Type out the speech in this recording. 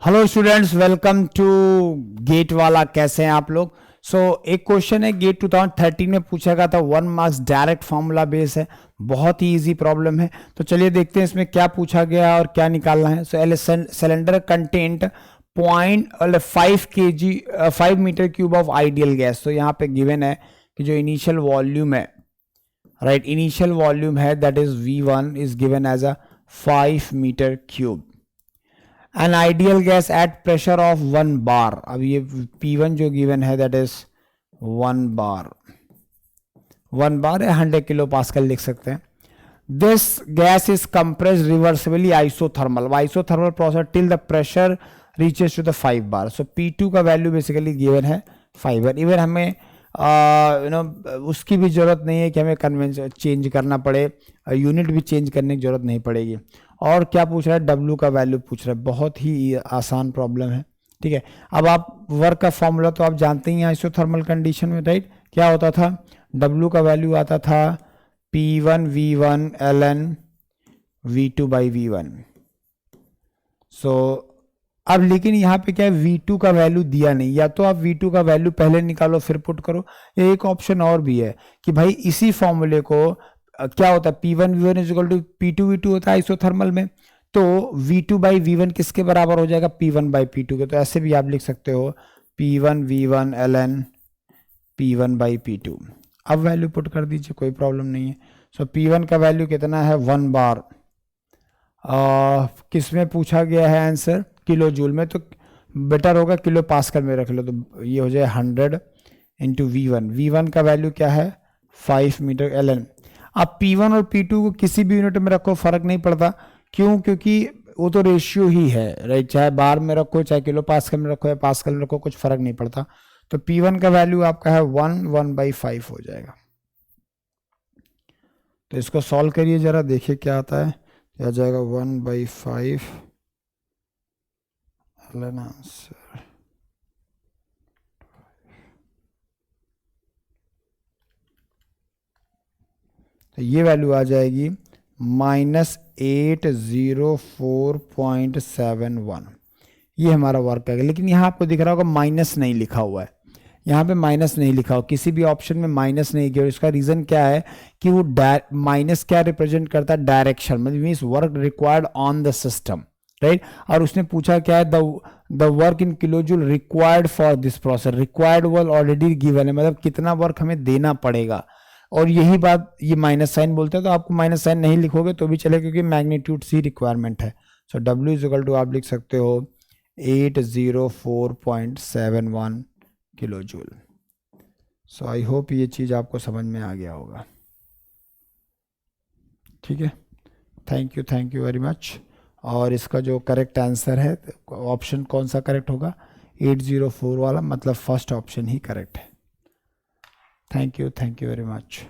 Hello students, welcome to GATE वाला। कैसे हैं आप लोग? एक क्वेश्चन है गेट 2013 में पूछा गया था, 1 मार्क्स, डायरेक्ट फार्मूला बेस है, बहुत ही इजी प्रॉब्लम है। तो चलिए देखते हैं इसमें क्या पूछा गया और क्या निकालना है। Cylinder content 5 metre cube of ideal gas. तो यहाँ पे गिवन है कि जो इनिशियल वॉल्यूम है, राइट, इनिशियल वॉल्यूम है that is V1 is given as a 5 metre cube. An ideal gas at pressure of 1 bar. अब ये P1 जो गिवन है दैट इज 1 बार, 1 बार है 100 किलो पास्कल लिख सकते हैं। This gas is compressed reversibly isothermal, isothermal process till the pressure reaches to the 5 bar. So P2 का value basically given है 5 बार। इवन हमें उसकी भी जरूरत नहीं है कि हमें कन्वेंशन चेंज करना पड़े, यूनिट भी चेंज करने की जरूरत नहीं पड़ेगी। और क्या पूछ रहा है, W का वैल्यू पूछ रहा है। बहुत ही आसान प्रॉब्लम है, ठीक है। अब आप वर्क का फॉर्मूला तो आप जानते ही हैं आइसोथर्मल कंडीशन में, राइट। क्या होता था, W का वैल्यू आता था P1 V1 ln V2 by V1। अब लेकिन यहाँ पे क्या है, V2 का वैल्यू दिया नहीं, या तो आप V2 का वैल्यू पहले निकालो फिर पुट करो। एक ऑप्शन और भी है कि भाई इसी फॉर्मूले को क्या होता है, P1 V1 is equal to P2 V2 होता है आइसोथर्मल में। तो V2 बाई V1 किसके बराबर हो जाएगा, P1 बाई P2 के। तो ऐसे भी आप लिख सकते हो P1 V1 ln P1 by P2। अब वैल्यू पुट कर दीजिए, कोई प्रॉब्लम नहीं है। P1 का वैल्यू कितना है, 1 बार। किस में पूछा गया है आंसर, किलो जूल में, तो बेटर होगा किलो पास्कल में रख लो। तो ये हो जाए 100 इंटू V1। V1 का वैल्यू क्या है, 5 मीटर ln। अब P1 और P2 को किसी भी यूनिट में रखो फर्क नहीं पड़ता, क्यों, क्योंकि वो तो रेशियो ही है, राइट। चाहे बार में रखो, चाहे किलो पास्कल में रखो या पास्कल में रखो, कुछ फर्क नहीं पड़ता। तो P1 का वैल्यू आपका है 1/5 हो जाएगा। तो इसको सॉल्व करिए जरा, देखिए क्या आता है। आ जाएगा 1/5 ln आंसर। तो ये वैल्यू आ जाएगी -804.71। ये हमारा वर्क है। लेकिन यहाँ आपको दिख रहा होगा माइनस नहीं लिखा हुआ है, यहाँ पे माइनस नहीं लिखा हो, किसी भी ऑप्शन में माइनस नहीं किया। इसका रीजन क्या है कि वो माइनस क्या रिप्रेजेंट करता है, डायरेक्शन, मतलब means work required on the system, right. और उसने पूछा क्या है, the work in kilojoule required for this process. Required work already given है, मतलब कितना वर्क हमें देना पड़ेगा। और यही बात ये माइनस साइन बोलते हैं। तो आपको माइनस साइन नहीं लिखोगे तो भी चले, क्योंकि मैग्नीट्यूड सी रिक्वायरमेंट है। सो W इज इक्वल टू आप लिख सकते हो 804.71 kilo joule. So I hope ये चीज़ आपको समझ में आ गया होगा, ठीक है। Thank you very much. और इसका जो करेक्ट आंसर है, ऑप्शन कौन सा करेक्ट होगा, 804 वाला, मतलब फर्स्ट ऑप्शन ही करेक्ट है। Thank you very much.